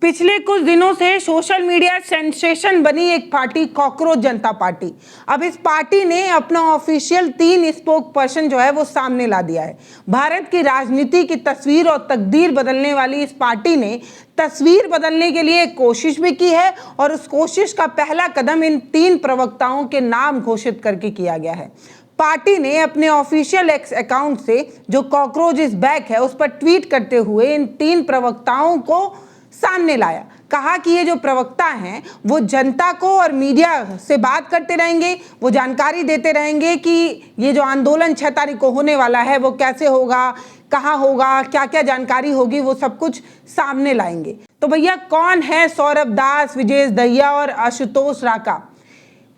पिछले कुछ दिनों से सोशल मीडिया सेंसेशन बनी एक पार्टी कॉकरोच जनता पार्टी। अब इस पार्टी ने अपना ऑफिशियल 3 स्पोक पर्सन जो है वो सामने ला दिया है। भारत की राजनीति की तस्वीर और तकदीर बदलने वाली इस पार्टी ने तस्वीर बदलने के लिए कोशिश भी की है और उस कोशिश का पहला कदम इन 3 प्रवक्ताओं के नाम घोषित करके किया गया है। पार्टी ने अपने ऑफिशियल एक्स अकाउंट से जो कॉकरोच इज बैक है उस पर ट्वीट करते हुए इन 3 प्रवक्ताओं को सामने लाया। कहा कि ये जो प्रवक्ता हैं वो जनता को और मीडिया से बात करते रहेंगे, वो जानकारी देते रहेंगे कि ये जो आंदोलन 6 तारीख को होने वाला है वो कैसे होगा, कहाँ होगा, क्या क्या जानकारी होगी, वो सब कुछ सामने लाएंगे। तो भैया कौन है सौरभ दास, विजय दहिया और आशुतोष राका?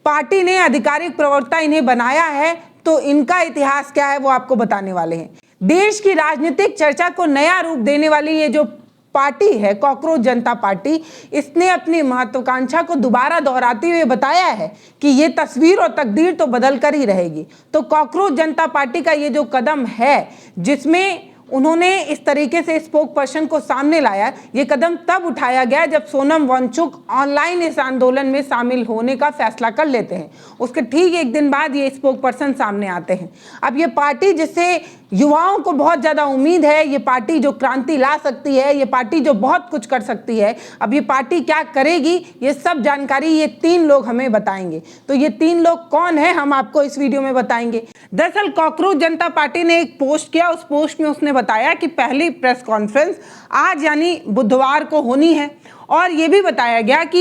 पार्टी ने आधिकारिक प्रवक्ता इन्हें बनाया है, तो इनका इतिहास क्या है वो आपको बताने वाले हैं। देश की राजनीतिक चर्चा को नया रूप देने वाली ये जो पार्टी है कॉकरोच जनता पार्टी, इसने अपनी महत्वाकांक्षा को दोबारा दोहराते हुए बताया है कि ये तस्वीर और तकदीर तो बदल कर ही रहेगी। तो कॉकरोच जनता पार्टी का ये जो कदम है जिसमें उन्होंने इस तरीके से स्पोक पर्सन को सामने लाया, ये कदम तब उठाया गया जब सोनम वांगचुक ऑनलाइन इस आंदोलन में शामिल होने का फैसला कर लेते हैं। उसके ठीक एक दिन बाद ये स्पोक पर्सन सामने आते हैं। अब ये पार्टी जिससे युवाओं को बहुत ज़्यादा उम्मीद है, ये पार्टी जो क्रांति ला सकती है, ये पार्टी जो बहुत कुछ कर सकती है, अब ये पार्टी क्या करेगी ये सब जानकारी ये 3 लोग हमें बताएंगे। तो ये 3 लोग कौन है हम आपको इस वीडियो में बताएंगे। दरअसल कॉकरोच जनता पार्टी ने एक पोस्ट किया, उस पोस्ट में उसने बताया कि पहली प्रेस कॉन्फ्रेंस आज यानी बुधवार को होनी है और ये भी बताया गया कि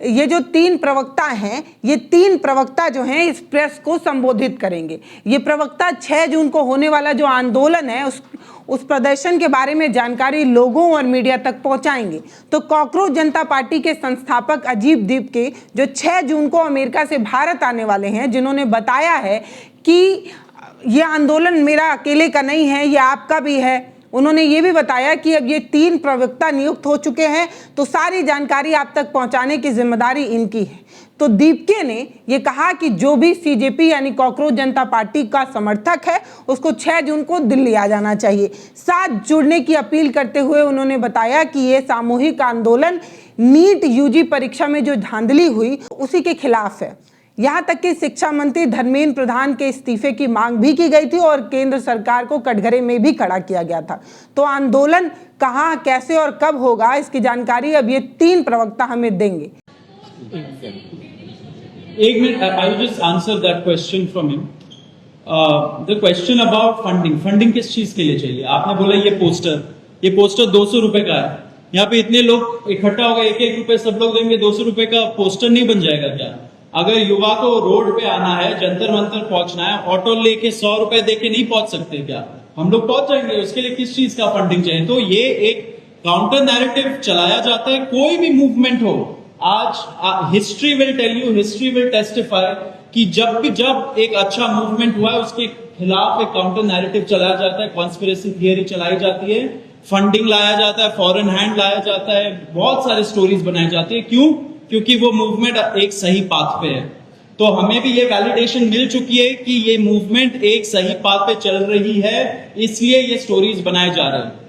ये जो 3 प्रवक्ता हैं, ये 3 प्रवक्ता जो हैं इस प्रेस को संबोधित करेंगे। ये प्रवक्ता 6 जून को होने वाला जो आंदोलन है उस प्रदर्शन के बारे में जानकारी लोगों और मीडिया तक पहुंचाएंगे। तो कॉकरोच जनता पार्टी के संस्थापक अजीब दीप के जो 6 जून को अमेरिका से भारत आने वाले हैं, जिन्होंने बताया है कि ये आंदोलन मेरा अकेले का नहीं है, ये आपका भी है। उन्होंने ये भी बताया कि अब ये 3 प्रवक्ता नियुक्त हो चुके हैं तो सारी जानकारी आप तक पहुंचाने की जिम्मेदारी इनकी है। तो दीपके ने ये कहा कि जो भी सीजेपी यानी कॉकरोच जनता पार्टी का समर्थक है उसको 6 जून को दिल्ली आ जाना चाहिए। साथ जुड़ने की अपील करते हुए उन्होंने बताया कि ये सामूहिक आंदोलन नीट यूजी परीक्षा में जो धांधली हुई उसी के खिलाफ है। यहाँ तक कि शिक्षा मंत्री धर्मेंद्र प्रधान के इस्तीफे की मांग भी की गई थी और केंद्र सरकार को कटघरे में भी खड़ा किया गया था। तो आंदोलन कहाँ, कैसे और कब होगा इसकी जानकारी अब ये 3 प्रवक्ता हमें देंगे। एक minute, I will just answer that question from him. The question about funding किस चीज के लिए चाहिए? आपने बोला ये पोस्टर 200 रुपए का है। यहाँ पे इतने लोग इकट्ठा हो गए, 1-1 रुपए सब लोग देंगे, 200 रुपए का पोस्टर नहीं बन जाएगा क्या? अगर युवा को रोड पे आना है, जंतर मंतर पहुंचना है, ऑटो लेके 100 रुपए देके नहीं पहुंच सकते क्या? हम लोग पहुंच जाएंगे, उसके लिए किस चीज का फंडिंग चाहिए? तो ये एक काउंटर नैरेटिव चलाया जाता है। कोई भी मूवमेंट हो, आज history will tell you, history will testify कि जब एक अच्छा मूवमेंट हुआ है उसके खिलाफ एक काउंटर नैरेटिव चलाया जाता है, कॉन्स्पिरेसी थियरी चलाई जाती है, फंडिंग लाया जाता है, फॉरेन हैंड लाया जाता है, बहुत सारी स्टोरीज बनाई जाती है। क्यों? क्योंकि वो मूवमेंट एक सही पाथ पे है। तो हमें भी ये वैलिडेशन मिल चुकी है कि ये मूवमेंट एक सही पाथ पे चल रही है, इसलिए ये स्टोरीज बनाए जा रहे हैं।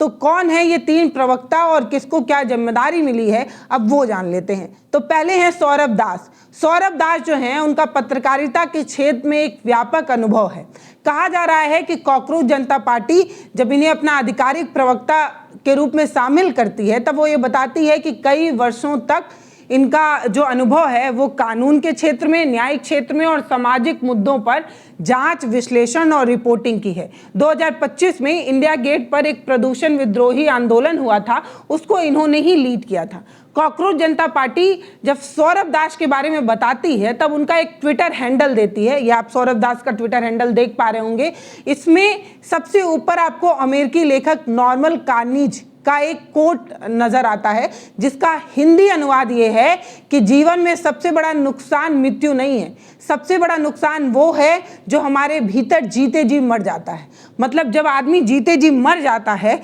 तो कौन है ये 3 प्रवक्ता और किसको क्या जिम्मेदारी मिली है अब वो जान लेते हैं। तो पहले हैं सौरभ दास। सौरभ दास जो हैं उनका पत्रकारिता के क्षेत्र में एक व्यापक अनुभव है। कहा जा रहा है कि कॉकरोच जनता पार्टी जब इन्हें अपना आधिकारिक प्रवक्ता के रूप में शामिल करती है तब वो ये बताती है कि कई वर्षों तक इनका जो अनुभव है वो कानून के क्षेत्र में, न्यायिक क्षेत्र में और सामाजिक मुद्दों पर जांच, विश्लेषण और रिपोर्टिंग की है। 2025 में इंडिया गेट पर एक प्रदूषण विद्रोही आंदोलन हुआ था, उसको इन्होंने ही लीड किया था। कॉकरोच जनता पार्टी जब सौरभ दास के बारे में बताती है तब उनका एक ट्विटर हैंडल देती है। ये आप सौरभ दास का ट्विटर हैंडल देख पा रहे होंगे। इसमें सबसे ऊपर आपको अमेरिकी लेखक नॉर्मन कार्नेगी का एक कोट नजर आता है जिसका हिंदी अनुवाद ये है कि जीवन में सबसे बड़ा नुकसान मृत्यु नहीं है, सबसे बड़ा नुकसान वो है जो हमारे भीतर जीते जी मर जाता है। मतलब जब आदमी जीते जी मर जाता है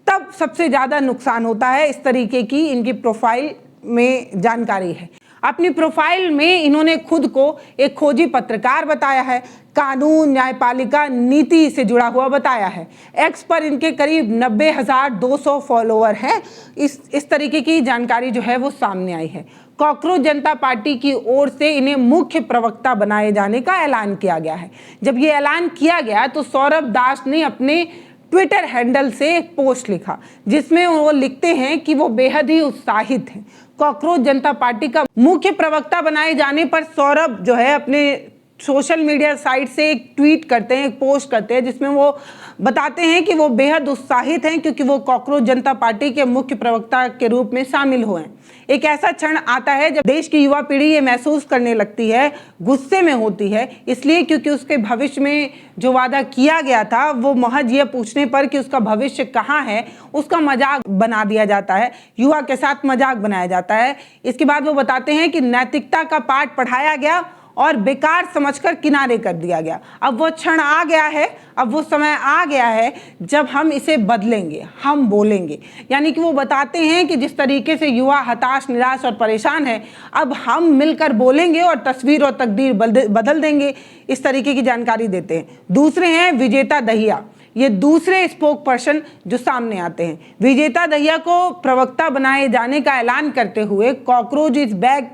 तब सबसे ज्यादा नुकसान होता है। इस तरीके की इनकी प्रोफाइल में जानकारी है। अपनी प्रोफाइल में इन्होंने खुद को एक खोजी पत्रकार बताया है, कानून न्यायपालिका नीति से जुड़ा हुआ बताया है। एक्स पर इनके करीब 90,200 फॉलोअर हैं। इस तरीके की जानकारी जो है वो सामने आई है। कॉकरोच जनता पार्टी की ओर से इन्हें मुख्य प्रवक्ता बनाए जाने का ऐलान किया गया है। जब ये ऐलान किया गया तो सौरभ दास ने अपने ट्विटर हैंडल से एक पोस्ट लिखा जिसमें वो लिखते हैं कि वो बेहद ही उत्साहित हैं। कॉकरोच जनता पार्टी का मुख्य प्रवक्ता बनाए जाने पर सौरभ जो है अपने सोशल मीडिया साइट से एक ट्वीट करते हैं, एक पोस्ट करते हैं जिसमें वो बताते हैं कि वो बेहद उत्साहित हैं क्योंकि वो कॉकरोच जनता पार्टी के मुख्य प्रवक्ता के रूप में शामिल हुए हैं। एक ऐसा क्षण आता है जब देश की युवा पीढ़ी ये महसूस करने लगती है, गुस्से में होती है, इसलिए क्योंकि उसके भविष्य में जो वादा किया गया था वो महज ये पूछने पर कि उसका भविष्य कहाँ है, उसका मजाक बना दिया जाता है, युवा के साथ मजाक बनाया जाता है। इसके बाद वो बताते हैं कि नैतिकता का पाठ पढ़ाया गया और बेकार समझकर किनारे कर दिया गया। अब वो क्षण आ गया है, अब वो समय आ गया है जब हम इसे बदलेंगे, हम बोलेंगे। यानी कि वो बताते हैं कि जिस तरीके से युवा हताश, निराश और परेशान है, अब हम मिलकर बोलेंगे और तस्वीर और तकदीर बदल देंगे। इस तरीके की जानकारी देते हैं। दूसरे हैं विजेता दहिया, ये दूसरे स्पोक पर्सन जो सामने आते हैं। विजेता दहिया को प्रवक्ता बनाए जाने का ऐलान करते हुए कॉकरोच इज बैक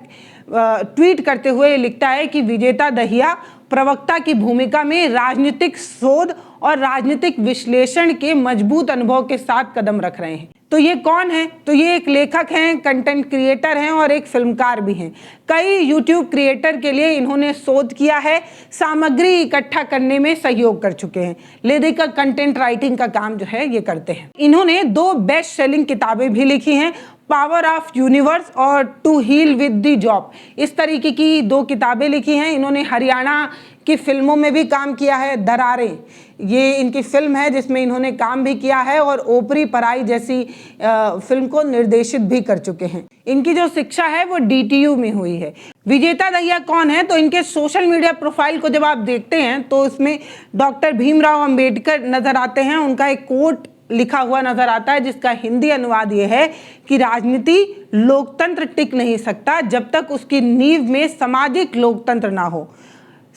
ट्वीट करते हुए लिखता है कि विजेता दहिया प्रवक्ता की भूमिका में राजनीतिक शोध और राजनीतिक विश्लेषण के मजबूत अनुभव के साथ कदम रख रहे हैं। तो ये कौन है? तो ये एक लेखक हैं, कंटेंट क्रिएटर हैं और एक फिल्मकार भी हैं। कई यूट्यूब क्रिएटर के लिए इन्होंने शोध किया है, सामग्री इकट्ठा करने में सहयोग कर चुके हैं। लेखक कंटेंट राइटिंग का काम जो है ये करते हैं। इन्होंने 2 बेस्ट सेलिंग किताबें भी लिखी हैं, पावर ऑफ यूनिवर्स और to heal with the job. इस तरीके की 2 किताबें लिखी हैं। इन्होंने हरियाणा की फिल्मों में भी काम किया है। दरारें, ये इनकी फिल्म है जिसमें इन्होंने काम भी किया है और ओपरी पराई जैसी फिल्म को निर्देशित भी कर चुके हैं। इनकी जो शिक्षा है वो DTU में हुई है। विजेता दहिया कौन है? तो इनके सोशल मीडिया प्रोफाइल को जब आप देखते हैं तो इसमें डॉक्टर भीमराव अंबेडकर नजर आते हैं। उनका एक कोट लिखा हुआ नजर आता है जिसका हिंदी अनुवाद ये है कि राजनीति लोकतंत्र टिक नहीं सकता जब तक उसकी नींव में सामाजिक लोकतंत्र ना हो।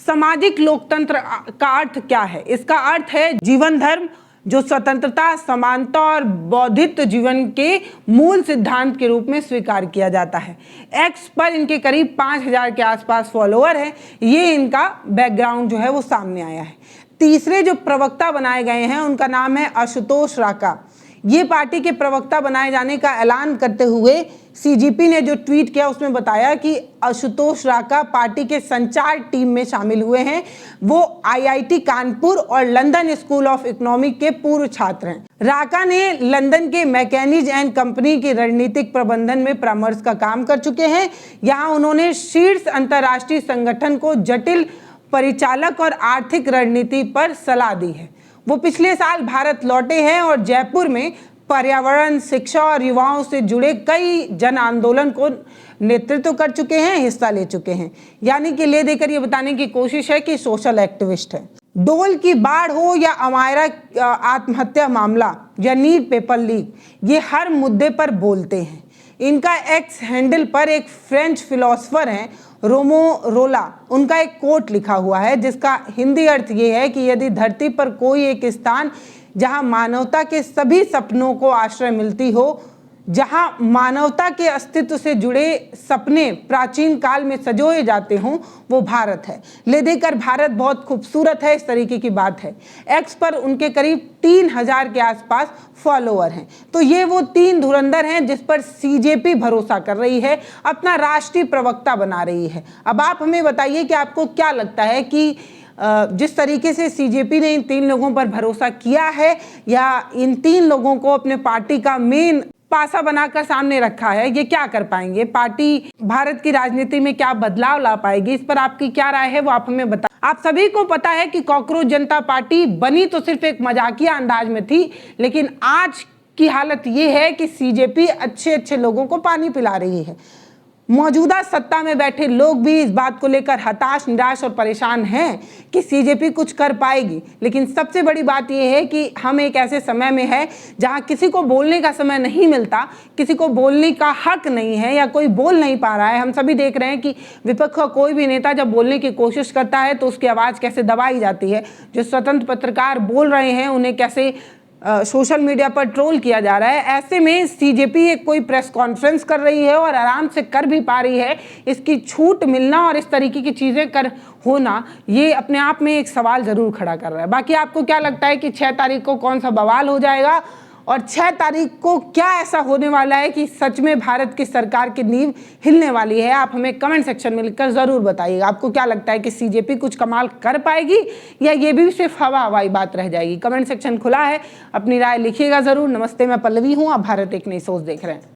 सामाजिक लोकतंत्र का अर्थ क्या है? इसका अर्थ है जीवन धर्म जो स्वतंत्रता, समानता और बौद्धित्व जीवन के मूल सिद्धांत के रूप में स्वीकार किया जाता है। एक्स पर इनके करीब 5,000 के आसपास फॉलोअर हैं। ये इनका बैकग्राउंड जो है वो सामने आया है। तीसरे जो प्रवक्ता बनाए गए हैं उनका नाम है आशुतोष राका। ये पार्टी के प्रवक्ता बनाए जाने का ऐलान करते हुए CGP ने जो ट्वीट किया उसमें बताया कि आशुतोष राका पार्टी के संचार टीम में शामिल हुए हैं। वो IIT कानपुर और लंदन स्कूल ऑफ इकोनॉमिक के पूर्व छात्र हैं। राका ने लंदन के मैकेनिज एंड कंपनी के रणनीतिक प्रबंधन में परामर्श का काम कर चुके हैं। यहाँ उन्होंने शीर्ष अंतर्राष्ट्रीय संगठन को जटिल परिचालक और आर्थिक रणनीति पर सलाह दी है। वो पिछले साल भारत लौटे हैं और जयपुर में पर्यावरण, शिक्षा और युवाओं से जुड़े कई जन आंदोलन को नेतृत्व कर चुके हैं, हिस्सा ले चुके हैं। यानी कि ले देकर ये बताने की कोशिश है कि सोशल एक्टिविस्ट है। डोल की बाढ़ हो या अमायरा आत्महत्या मामला या नीट पेपर लीक, ये हर मुद्दे पर बोलते हैं। इनका एक्स हैंडल पर एक फ्रेंच फिलोसोफर हैं रोमो रोला, उनका एक कोट लिखा हुआ है जिसका हिंदी अर्थ ये है कि यदि धरती पर कोई एक स्थान जहां मानवता के सभी सपनों को आश्रय मिलती हो, जहां मानवता के अस्तित्व से जुड़े सपने प्राचीन काल में सजोए जाते हों, वो भारत है। ले देकर भारत बहुत खूबसूरत है, इस तरीके की बात है। एक्स पर उनके करीब 3,000 के आसपास फॉलोअर हैं। तो ये वो 3 धुरंधर हैं जिस पर CJP भरोसा कर रही है, अपना राष्ट्रीय प्रवक्ता बना रही है। अब आप हमें बताइए कि आपको क्या लगता है कि जिस तरीके से CJP ने इन 3 लोगों पर भरोसा किया है या इन 3 लोगों को अपने पार्टी का मेन पासा बनाकर सामने रखा है, ये क्या कर पाएंगे? पार्टी भारत की राजनीति में क्या बदलाव ला पाएगी? इस पर आपकी क्या राय है वो आप हमें बताएं। आप सभी को पता है कि कॉकरोच जनता पार्टी बनी तो सिर्फ एक मजाकिया अंदाज में थी, लेकिन आज की हालत ये है कि CJP अच्छे अच्छे लोगों को पानी पिला रही है। मौजूदा सत्ता में बैठे लोग भी इस बात को लेकर हताश, निराश और परेशान हैं कि सीजेपी कुछ कर पाएगी। लेकिन सबसे बड़ी बात यह है कि हम एक ऐसे समय में है जहां किसी को बोलने का समय नहीं मिलता, किसी को बोलने का हक नहीं है या कोई बोल नहीं पा रहा है। हम सभी देख रहे हैं कि विपक्ष का कोई भी नेता जब बोलने की कोशिश करता है तो उसकी आवाज़ कैसे दबाई जाती है। जो स्वतंत्र पत्रकार बोल रहे हैं उन्हें कैसे सोशल मीडिया पर ट्रोल किया जा रहा है। ऐसे में सीजेपी एक कोई प्रेस कॉन्फ्रेंस कर रही है और आराम से कर भी पा रही है। इसकी छूट मिलना और इस तरीके की चीज़ें कर होना, ये अपने आप में एक सवाल ज़रूर खड़ा कर रहा है। बाकी आपको क्या लगता है कि 6 तारीख को कौन सा बवाल हो जाएगा और 6 तारीख को क्या ऐसा होने वाला है कि सच में भारत की सरकार की नींव हिलने वाली है? आप हमें कमेंट सेक्शन में लिखकर ज़रूर बताइएगा। आपको क्या लगता है कि सीजेपी कुछ कमाल कर पाएगी या ये भी सिर्फ हवाई बात रह जाएगी? कमेंट सेक्शन खुला है, अपनी राय लिखिएगा ज़रूर। नमस्ते, मैं पल्लवी हूँ, आप भारत एक नई सोच देख रहे हैं।